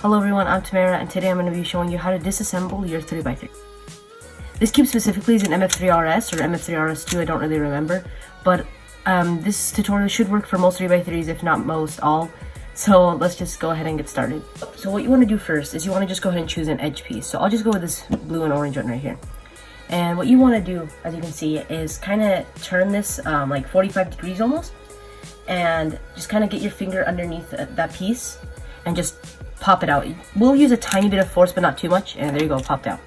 Hello everyone, I'm Tamara, and today I'm going to be showing you how to disassemble your 3x3. This cube specifically is an MF3RS or MF3RS2, I don't really remember, but this tutorial should work for most 3x3s, if not most, all. So let's just go ahead and get started. So what you want to do first is you want to just go ahead and choose an edge piece. So I'll just go with this blue and orange one right here. And what you want to do, as you can see, is kind of turn this like 45 degrees almost, and just kind of get your finger underneath that piece and just pop it out. We'll use a tiny bit of force, but not too much, and there you go, popped out.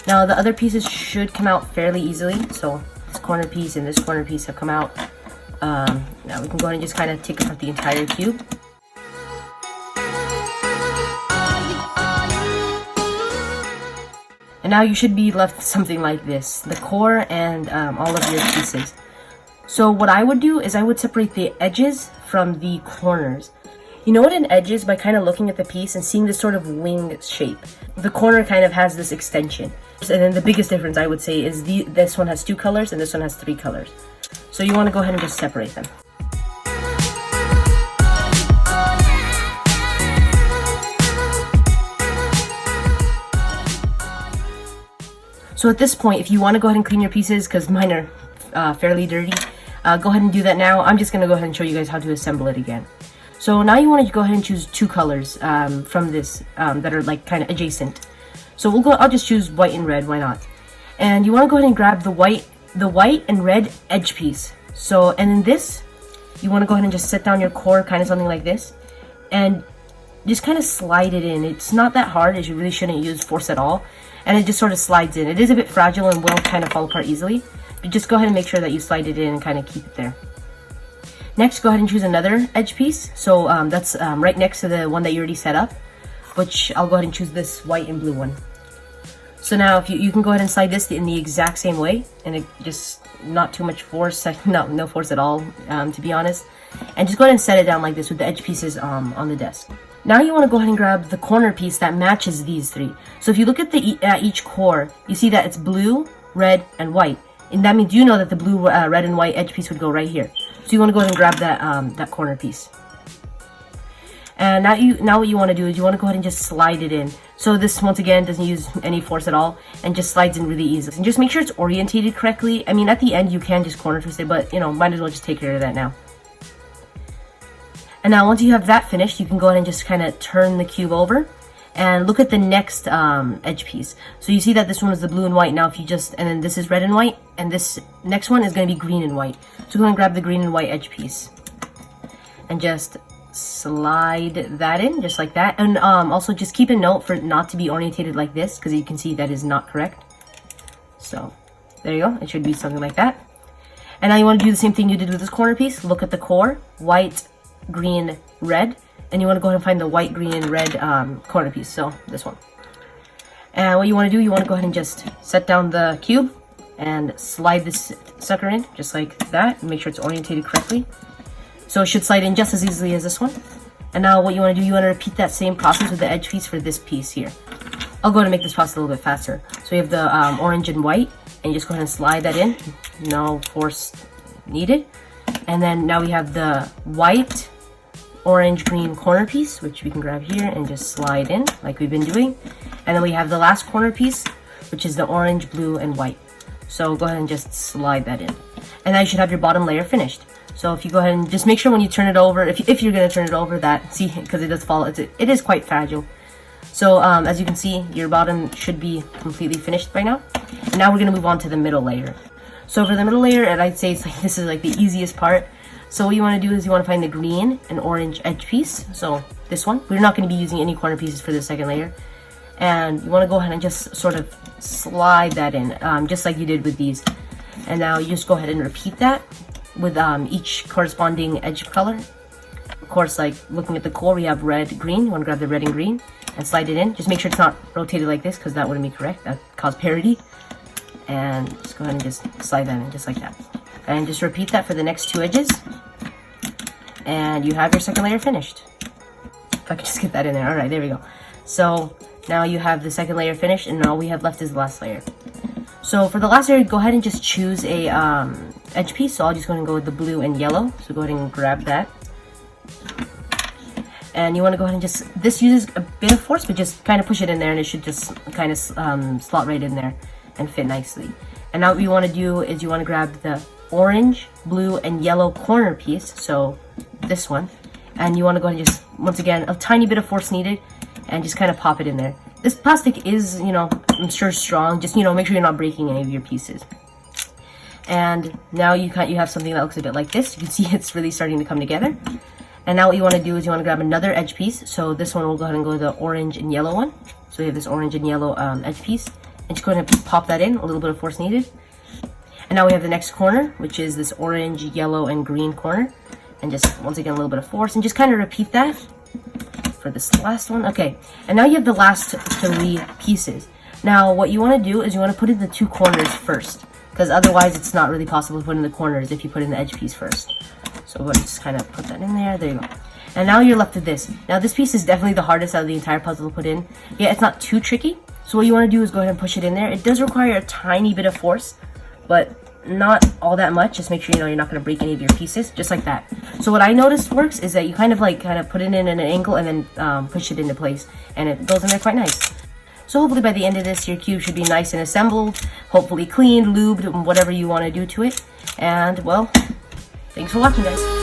Now the other pieces should come out fairly easily. So this corner piece and this corner piece have come out. Now we can go ahead and just kind of take apart the entire cube. And now you should be left with something like this, the core and all of your pieces. So what I would do is I would separate the edges from the corners. You know what an edge is by kind of looking at the piece and seeing this sort of wing shape. The corner kind of has this extension. And then the biggest difference I would say is this one has 2 colors and this one has 3 colors. So you want to go ahead and just separate them. So at this point, if you want to go ahead and clean your pieces, because mine are fairly dirty, go ahead and do that now. I'm just going to go ahead and show you guys how to assemble it again. So now you want to go ahead and choose 2 colors from this that are like kind of adjacent. So I'll just choose white and red, why not? And you want to go ahead and grab the white and red edge piece. So, and in this, you want to go ahead and just set down your core, kind of something like this, and just kind of slide it in. It's not that hard, as you really shouldn't use force at all, and it just sort of slides in. It is a bit fragile and will kind of fall apart easily, but just go ahead and make sure that you slide it in and kind of keep it there. Next, go ahead and choose another edge piece. So that's right next to the one that you already set up, which I'll go ahead and choose this white and blue one. So now if you can go ahead and slide this in the exact same way, and it just not too much force, no force at all, to be honest, and just go ahead and set it down like this with the edge pieces on the desk. Now you want to go ahead and grab the corner piece that matches these 3. So if you look at each core, you see that it's blue, red, and white, and that means you know that the blue, red, and white edge piece would go right here. So you want to go ahead and grab that corner piece. And now what you want to do is you want to go ahead and just slide it in. So this, once again, doesn't use any force at all and just slides in really easily. And just make sure it's orientated correctly. I mean, at the end you can just corner twist it, but you know, might as well just take care of that now. And now once you have that finished, you can go ahead and just kind of turn the cube over and look at the next edge piece. So you see that this one is the blue and white. Now if you just, and then this is red and white, and this next one is going to be green and white. So go ahead and grab the green and white edge piece and just slide that in just like that. And also just keep a note for it not to be orientated like this, because you can see that is not correct. So there you go, it should be something like that. And now you want to do the same thing you did with this corner piece. Look at the core, white, green, red, and you want to go ahead and find the white, green, and red corner piece, so this one. And what you want to do, you want to go ahead and just set down the cube and slide this sucker in just like that, and make sure it's orientated correctly. So it should slide in just as easily as this one. And now what you want to do, you want to repeat that same process with the edge piece for this piece here. I'll go ahead and make this process a little bit faster. So you have the orange and white, and you just go ahead and slide that in, no force needed. And then now we have the white, orange, green corner piece, which we can grab here and just slide in like we've been doing. And then we have the last corner piece, which is the orange, blue, and white. So go ahead and just slide that in. And now you should have your bottom layer finished. So if you go ahead and just make sure when you turn it over, if you're going to turn it over, that, see, because it does fall, it is quite fragile. So as you can see, your bottom should be completely finished by now. And now we're going to move on to the middle layer. So for the middle layer, and I'd say this is like the easiest part. So what you want to do is you want to find the green and orange edge piece. So this one, we're not going to be using any corner pieces for the second layer. And you want to go ahead and just sort of slide that in, just like you did with these. And now you just go ahead and repeat that with each corresponding edge color. Of course, like looking at the core, we have red, green. You want to grab the red and green and slide it in. Just make sure it's not rotated like this, because that wouldn't be correct. That cause parity. And just go ahead and just slide that in just like that. And just repeat that for the next 2 edges. And you have your second layer finished. If I could just get that in there. Alright, there we go. So now you have the second layer finished, and all we have left is the last layer. So for the last layer, go ahead and just choose a edge piece. So I'll just go ahead and go with the blue and yellow. So go ahead and grab that. And you want to go ahead and just, this uses a bit of force, but just kind of push it in there and it should just kind of slot right in there and fit nicely. And now what you want to do is you want to grab the orange, blue, and yellow corner piece, so this one, and you want to go ahead and just, once again, a tiny bit of force needed, and just kind of pop it in there. This plastic is, you know, I'm sure strong, just, you know, make sure you're not breaking any of your pieces. And now you have something that looks a bit like this. You can see it's really starting to come together. And now what you want to do is you want to grab another edge piece. So this one will go ahead and go to the orange and yellow one. So we have this orange and yellow edge piece. And just go ahead and pop that in, a little bit of force needed. And now we have the next corner, which is this orange, yellow, and green corner. And just, once again, a little bit of force. And just kind of repeat that for this last one. Okay, and now you have the last 3 pieces. Now what you want to do is you want to put in the 2 corners first, because otherwise it's not really possible to put in the corners if you put in the edge piece first. So we'll just kind of put that in there. There you go. And now you're left with this. Now this piece is definitely the hardest out of the entire puzzle to put in. Yeah, it's not too tricky. So what you want to do is go ahead and push it in there. It does require a tiny bit of force, but not all that much. Just make sure you know you're not going to break any of your pieces, just like that. So what I noticed works is that you kind of put it in an angle and then push it into place, and it goes in there quite nice. So hopefully by the end of this, your cube should be nice and assembled, hopefully cleaned, lubed, whatever you want to do to it. And well, thanks for watching, guys.